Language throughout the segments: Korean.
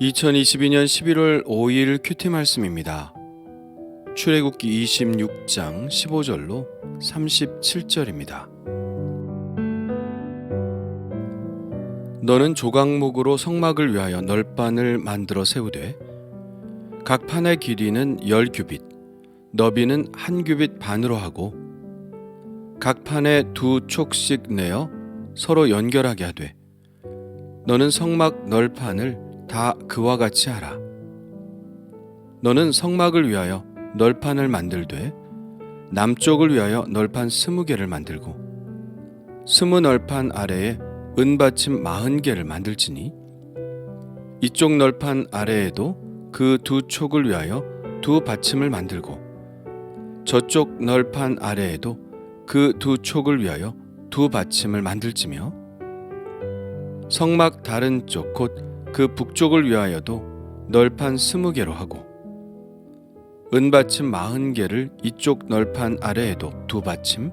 2022년 11월 5일 큐티 말씀입니다. 출애굽기 26장 15절로 37절입니다. 너는 조각목으로 성막을 위하여 널판을 만들어 세우되 각 판의 길이는 10규빗, 너비는 1규빗 반으로 하고 각 판에 2촉씩 내어 서로 연결하게 하되 너는 성막 널판을 다 그와 같이 하라. 너는 성막을 위하여 널판을 만들되 남쪽을 위하여 널판 20개를 만들고 20널판 아래에 은받침 40개를 만들지니 이쪽 널판 아래에도 그 2촉을 위하여 2받침을 만들고 저쪽 널판 아래에도 그 2촉을 위하여 2받침을 만들지며 성막 다른 쪽 곧 그 북쪽을 위하여도 널판 20개로 하고 은받침 40개를 이쪽 널판 아래에도 2받침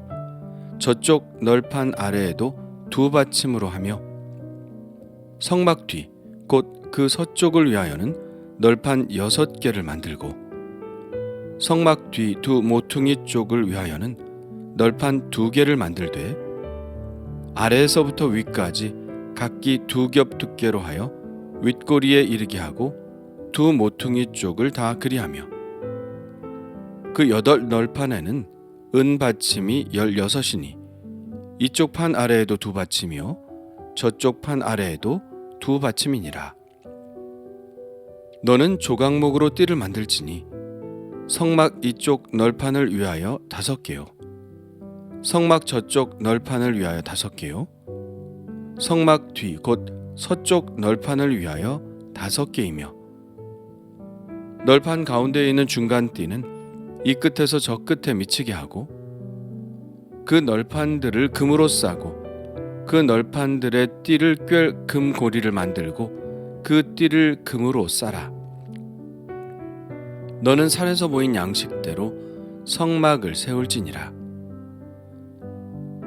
저쪽 널판 아래에도 2받침으로 하며 성막 뒤 곧 그 서쪽을 위하여는 널판 6개를 만들고 성막 뒤 2 모퉁이 쪽을 위하여는 널판 2개를 만들되 아래에서부터 위까지 각기 2겹 두께로 하여 윗꼬리에 이르게 하고 2 모퉁이 쪽을 다 그리하며 그 8널판에는 은받침이 16이니 이쪽 판 아래에도 2받침이요 저쪽 판 아래에도 2받침이니라. 너는 조각목으로 띠를 만들지니 성막 이쪽 널판을 위하여 5개요 성막 저쪽 널판을 위하여 5개요 성막 뒤 곧 서쪽 널판을 위하여 5개이며 널판 가운데에 있는 중간 띠는 이 끝에서 저 끝에 미치게 하고 그 널판들을 금으로 싸고 그 널판들의 띠를 꿰 금고리를 만들고 그 띠를 금으로 싸라. 너는 산에서 모인 양식대로 성막을 세울지니라.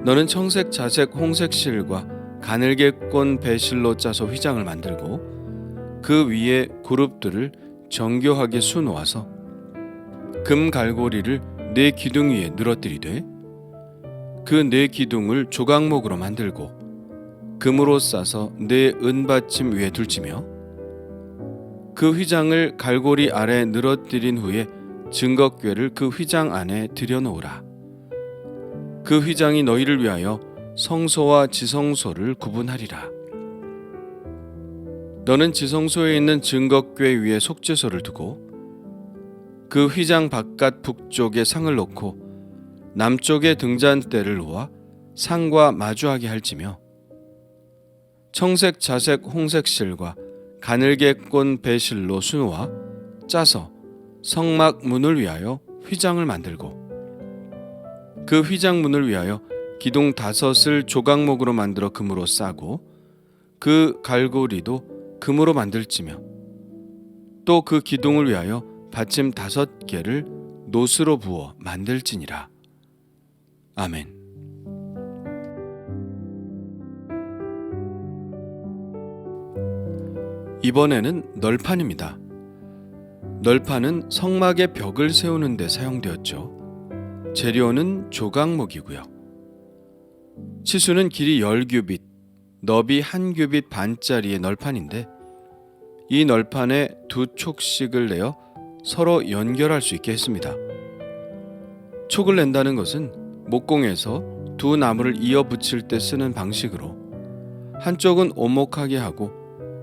너는 청색, 자색, 홍색 실과 가늘게 꼰 배실로 짜서 휘장을 만들고 그 위에 그룹들을 정교하게 수놓아서 금 갈고리를 4 기둥 위에 늘어뜨리되 그 4 기둥을 조각목으로 만들고 금으로 싸서 4 은받침 위에 둘지며 그 휘장을 갈고리 아래 늘어뜨린 후에 증거궤를 그 휘장 안에 들여놓으라. 그 휘장이 너희를 위하여 성소와 지성소를 구분하리라. 너는 지성소에 있는 증거궤 위에 속죄소를 두고 그 휘장 바깥 북쪽에 상을 놓고 남쪽에 등잔대를 놓아 상과 마주하게 할지며 청색, 자색, 홍색 실과 가늘게 꼰 배실로 수놓아 짜서 성막 문을 위하여 휘장을 만들고 그 휘장 문을 위하여 기둥 5을 조각목으로 만들어 금으로 싸고 그 갈고리도 금으로 만들지며 또 그 기둥을 위하여 받침 5개를 노스로 부어 만들지니라. 아멘. 이번에는 널판입니다. 널판은 성막의 벽을 세우는 데 사용되었죠. 재료는 조각목이고요. 치수는 길이 10규빗, 너비 1규빗 반짜리의 널판인데 이 널판에 2촉씩을 내어 서로 연결할 수 있게 했습니다. 촉을 낸다는 것은 목공에서 2 나무를 이어 붙일 때 쓰는 방식으로 한쪽은 오목하게 하고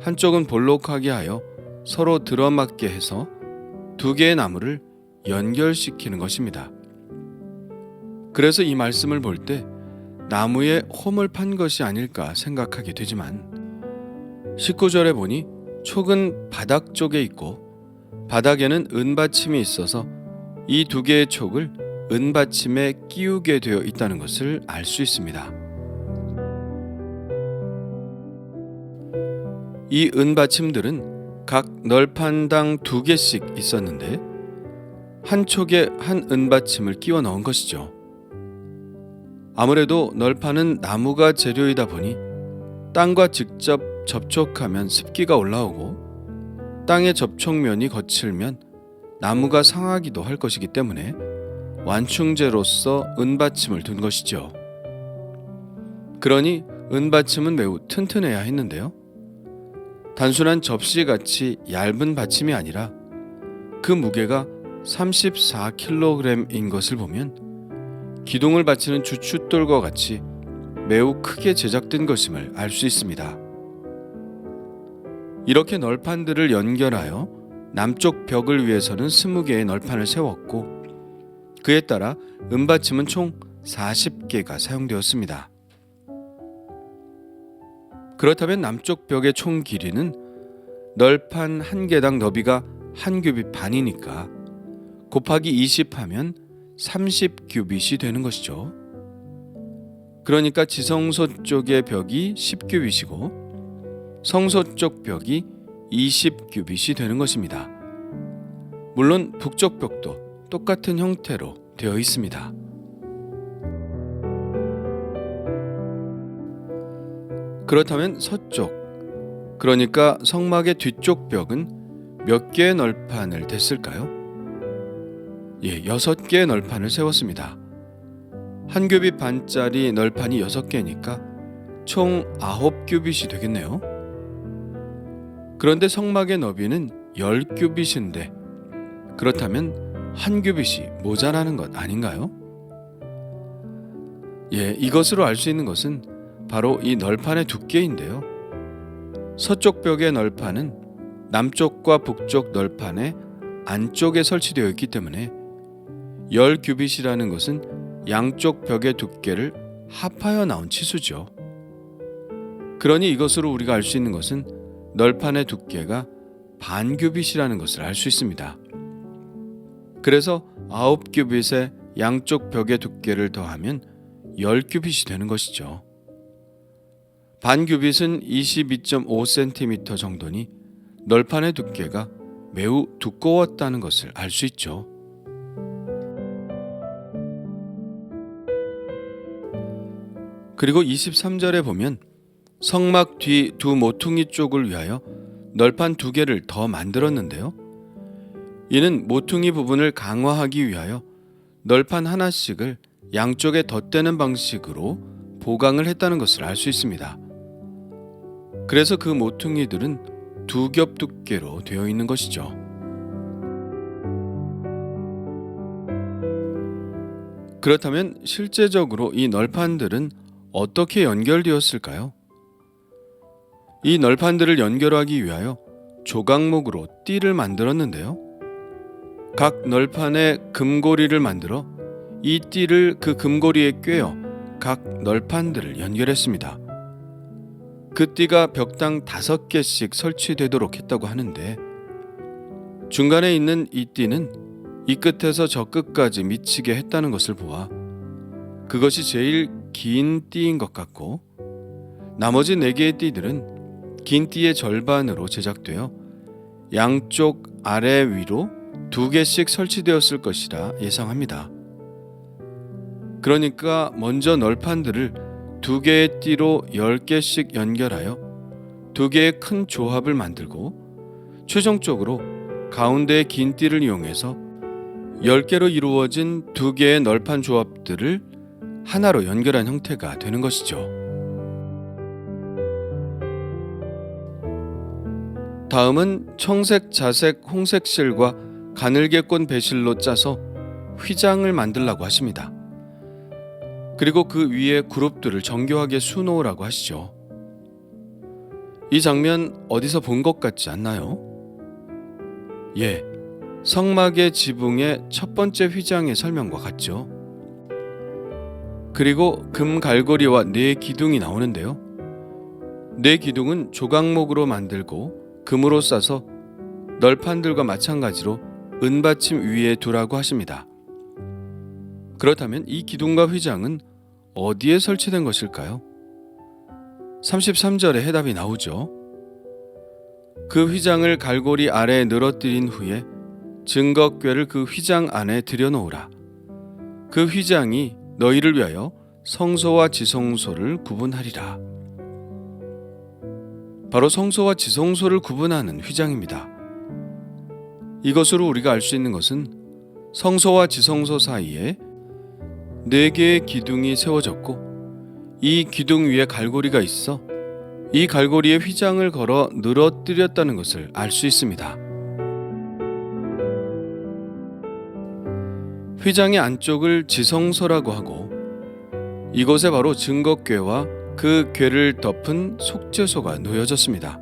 한쪽은 볼록하게 하여 서로 들어맞게 해서 2개의 나무를 연결시키는 것입니다. 그래서 이 말씀을 볼 때 나무에 홈을 판 것이 아닐까 생각하게 되지만 19절에 보니 촉은 바닥 쪽에 있고 바닥에는 은받침이 있어서 이 2개의 촉을 은받침에 끼우게 되어 있다는 것을 알 수 있습니다. 이 은받침들은 각 널판당 2개씩 있었는데 한 촉에 한 은받침을 끼워 넣은 것이죠. 아무래도 널판은 나무가 재료이다 보니 땅과 직접 접촉하면 습기가 올라오고 땅의 접촉면이 거칠면 나무가 상하기도 할 것이기 때문에 완충제로서 은받침을 둔 것이죠. 그러니 은받침은 매우 튼튼해야 했는데요. 단순한 접시같이 얇은 받침이 아니라 그 무게가 34kg인 것을 보면 기둥을 받치는 주춧돌과 같이 매우 크게 제작된 것임을 알 수 있습니다. 이렇게 널판들을 연결하여 남쪽 벽을 위해서는 20개의 널판을 세웠고 그에 따라 은받침은 총 40개가 사용되었습니다. 그렇다면 남쪽 벽의 총 길이는 널판 한 개당 너비가 한 규빗 반이니까 곱하기 20 하면 30규빗이 되는 것이죠. 그러니까 지성소 쪽의 벽이 10규빗이고 성소 쪽 벽이 20규빗이 되는 것입니다. 물론 북쪽 벽도 똑같은 형태로 되어 있습니다. 그렇다면 서쪽, 그러니까 성막의 뒤쪽 벽은 몇 개의 널판을 댔을까요? 6개의 널판을 세웠습니다. 한 규빗 반짜리 널판이 6개니까 총 9규빗이 되겠네요. 그런데 성막의 너비는 10규빗인데 그렇다면 한 규빗이 모자라는 것 아닌가요? 이것으로 알 수 있는 것은 바로 이 널판의 두께인데요. 서쪽 벽의 널판은 남쪽과 북쪽 널판의 안쪽에 설치되어 있기 때문에 10규빗이라는 것은 양쪽 벽의 두께를 합하여 나온 치수죠. 그러니 이것으로 우리가 알 수 있는 것은 널판의 두께가 반규빗이라는 것을 알 수 있습니다. 그래서 9규빗의 양쪽 벽의 두께를 더하면 10규빗이 되는 것이죠. 반규빗은 22.5cm 정도니 널판의 두께가 매우 두꺼웠다는 것을 알 수 있죠. 그리고 23절에 보면 성막 뒤 두 모퉁이 쪽을 위하여 널판 2개를 더 만들었는데요. 이는 모퉁이 부분을 강화하기 위하여 널판 하나씩을 양쪽에 덧대는 방식으로 보강을 했다는 것을 알 수 있습니다. 그래서 그 모퉁이들은 2겹 두께로 되어 있는 것이죠. 그렇다면 실제적으로 이 널판들은 어떻게 연결되었을까요? 이 널판들을 연결하기 위하여 조각목으로 띠를 만들었는데요. 각 널판에 금고리를 만들어 이 띠를 그 금고리에 꿰어 각 널판들을 연결했습니다. 그 띠가 벽당 5개씩 설치되도록 했다고 하는데 중간에 있는 이 띠는 이 끝에서 저 끝까지 미치게 했다는 것을 보아 그것이 제일 긴 띠인 것 같고 나머지 4개의 띠들은 긴 띠의 절반으로 제작되어 양쪽 아래 위로 2개씩 설치되었을 것이라 예상합니다. 그러니까 먼저 널판들을 2개의 띠로 10개씩 연결하여 2개의 큰 조합을 만들고 최종적으로 가운데의 긴 띠를 이용해서 10개로 이루어진 2개의 널판 조합들을 하나로 연결한 형태가 되는 것이죠. 다음은 청색, 자색, 홍색 실과 가늘게 꼰 배실로 짜서 휘장을 만들라고 하십니다. 그리고 그 위에 그룹들을 정교하게 수놓으라고 하시죠. 이 장면 어디서 본 것 같지 않나요? 성막의 지붕의 첫 번째 휘장의 설명과 같죠. 그리고 금 갈고리와 4기둥이 나오는데요. 4기둥은 조각목으로 만들고 금으로 싸서 널판들과 마찬가지로 은받침 위에 두라고 하십니다. 그렇다면 이 기둥과 휘장은 어디에 설치된 것일까요? 33절에 해답이 나오죠. 그 휘장을 갈고리 아래에 늘어뜨린 후에 증거궤를 그 휘장 안에 들여놓으라. 그 휘장이 너희를 위하여 성소와 지성소를 구분하리라. 바로 성소와 지성소를 구분하는 휘장입니다. 이것으로 우리가 알 수 있는 것은 성소와 지성소 사이에 4개의 기둥이 세워졌고 이 기둥 위에 갈고리가 있어 이 갈고리에 휘장을 걸어 늘어뜨렸다는 것을 알 수 있습니다. 휘장의 안쪽을 지성소라고 하고 이곳에 바로 증거궤와 그 궤를 덮은 속죄소가 놓여졌습니다.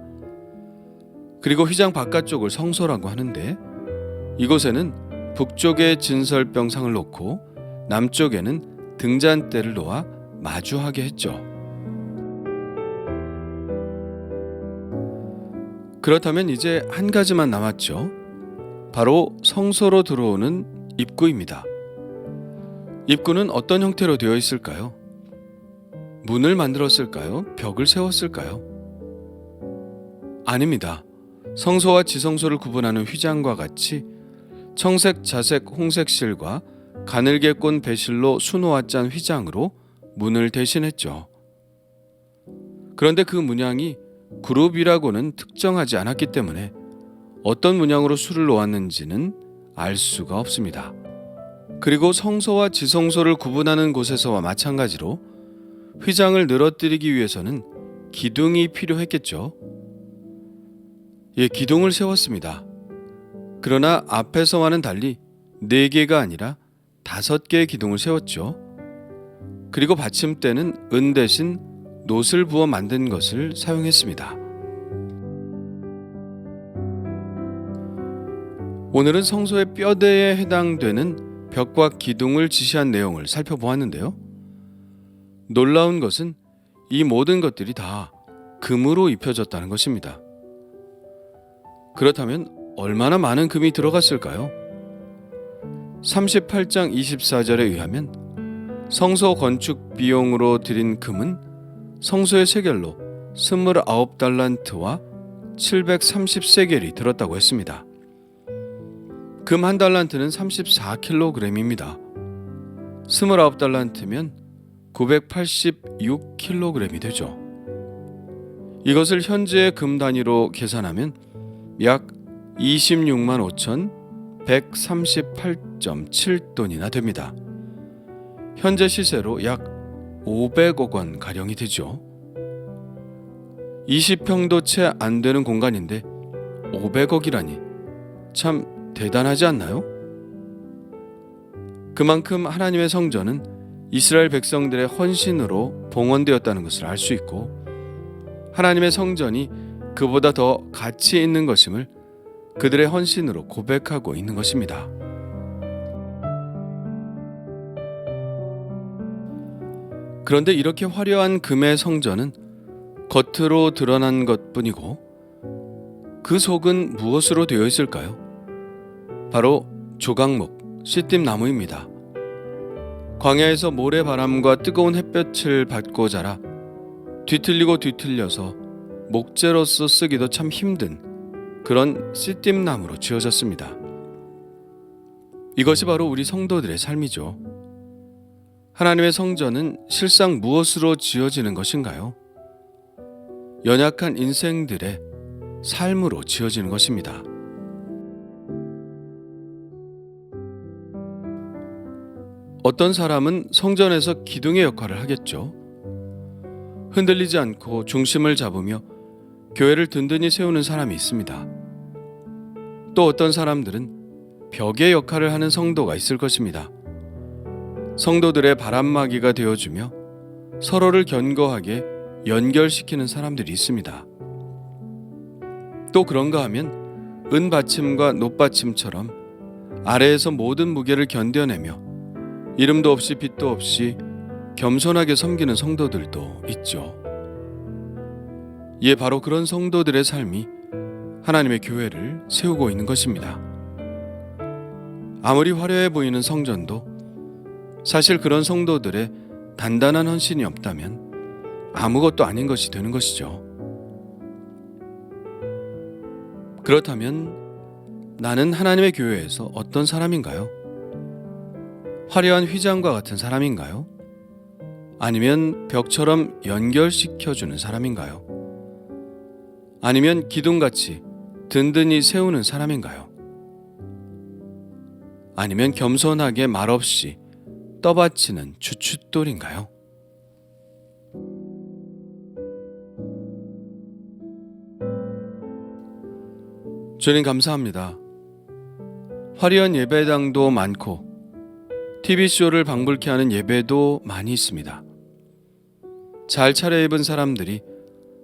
그리고 휘장 바깥쪽을 성소라고 하는데 이곳에는 북쪽에 진설병상을 놓고 남쪽에는 등잔대를 놓아 마주하게 했죠. 그렇다면 이제 한 가지만 남았죠. 바로 성소로 들어오는 입구입니다. 입구는 어떤 형태로 되어 있을까요? 문을 만들었을까요? 벽을 세웠을까요? 아닙니다. 성소와 지성소를 구분하는 휘장과 같이 청색, 자색, 홍색 실과 가늘게 꼰 배실로 수놓아 짠 휘장으로 문을 대신했죠. 그런데 그 문양이 그룹이라고는 특정하지 않았기 때문에 어떤 문양으로 수를 놓았는지는 알 수가 없습니다. 그리고 성소와 지성소를 구분하는 곳에서와 마찬가지로 휘장을 늘어뜨리기 위해서는 기둥이 필요했겠죠. 기둥을 세웠습니다. 그러나 앞에서와는 달리 4개가 아니라 5개의 기둥을 세웠죠. 그리고 받침대는 은 대신 놋을 부어 만든 것을 사용했습니다. 오늘은 성소의 뼈대에 해당되는 벽과 기둥을 지시한 내용을 살펴보았는데요. 놀라운 것은 이 모든 것들이 다 금으로 입혀졌다는 것입니다. 그렇다면 얼마나 많은 금이 들어갔을까요? 38장 24절에 의하면 성소 건축 비용으로 들인 금은 성소의 세겔로 29달란트와 730세겔이 들었다고 했습니다. 금 한 달란트는 34kg입니다. 29달란트면 986kg이 되죠. 이것을 현재의 금 단위로 계산하면 약 26만 5,138.7돈이나 됩니다. 현재 시세로 약 500억 원 가량이 되죠. 20평도 채 안 되는 공간인데 500억이라니 참 대단하지 않나요? 그만큼 하나님의 성전은 이스라엘 백성들의 헌신으로 봉헌되었다는 것을 알 수 있고 하나님의 성전이 그보다 더 가치 있는 것임을 그들의 헌신으로 고백하고 있는 것입니다. 그런데 이렇게 화려한 금의 성전은 겉으로 드러난 것뿐이고 그 속은 무엇으로 되어 있을까요? 바로 조각목, 시띠나무입니다. 광야에서 모래바람과 뜨거운 햇볕을 받고 자라 뒤틀리고 뒤틀려서 목재로서 쓰기도 참 힘든 그런 시띠나무로 지어졌습니다. 이것이 바로 우리 성도들의 삶이죠. 하나님의 성전은 실상 무엇으로 지어지는 것인가요? 연약한 인생들의 삶으로 지어지는 것입니다. 어떤 사람은 성전에서 기둥의 역할을 하겠죠. 흔들리지 않고 중심을 잡으며 교회를 든든히 세우는 사람이 있습니다. 또 어떤 사람들은 벽의 역할을 하는 성도가 있을 것입니다. 성도들의 바람막이가 되어주며 서로를 견고하게 연결시키는 사람들이 있습니다. 또 그런가 하면 은받침과 놋받침처럼 아래에서 모든 무게를 견뎌내며 이름도 없이 빛도 없이 겸손하게 섬기는 성도들도 있죠. 바로 그런 성도들의 삶이 하나님의 교회를 세우고 있는 것입니다. 아무리 화려해 보이는 성전도 사실 그런 성도들의 단단한 헌신이 없다면 아무것도 아닌 것이 되는 것이죠. 그렇다면 나는 하나님의 교회에서 어떤 사람인가요? 화려한 휘장과 같은 사람인가요? 아니면 벽처럼 연결시켜주는 사람인가요? 아니면 기둥같이 든든히 세우는 사람인가요? 아니면 겸손하게 말없이 떠받치는 주춧돌인가요? 주님 감사합니다. 화려한 예배당도 많고 TV쇼를 방불케 하는 예배도 많이 있습니다. 잘 차려입은 사람들이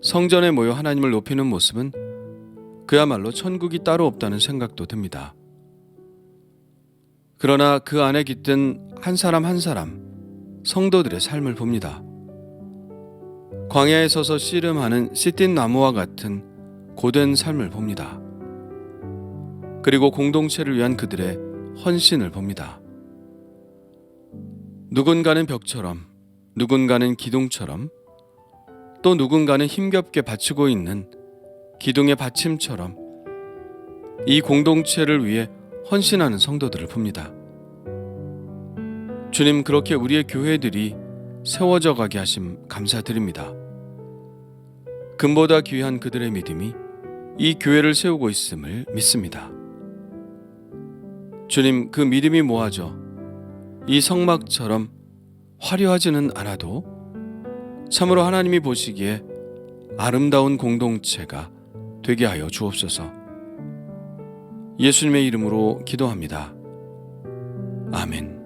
성전에 모여 하나님을 높이는 모습은 그야말로 천국이 따로 없다는 생각도 듭니다. 그러나 그 안에 깃든 한 사람 한 사람 성도들의 삶을 봅니다. 광야에 서서 씨름하는 씨띤 나무와 같은 고된 삶을 봅니다. 그리고 공동체를 위한 그들의 헌신을 봅니다. 누군가는 벽처럼, 누군가는 기둥처럼, 또 누군가는 힘겹게 받치고 있는 기둥의 받침처럼 이 공동체를 위해 헌신하는 성도들을 봅니다. 주님, 그렇게 우리의 교회들이 세워져 가게 하심 감사드립니다. 금보다 귀한 그들의 믿음이 이 교회를 세우고 있음을 믿습니다. 주님, 그 믿음이 모아져 이 성막처럼 화려하지는 않아도 참으로 하나님이 보시기에 아름다운 공동체가 되게 하여 주옵소서. 예수님의 이름으로 기도합니다. 아멘.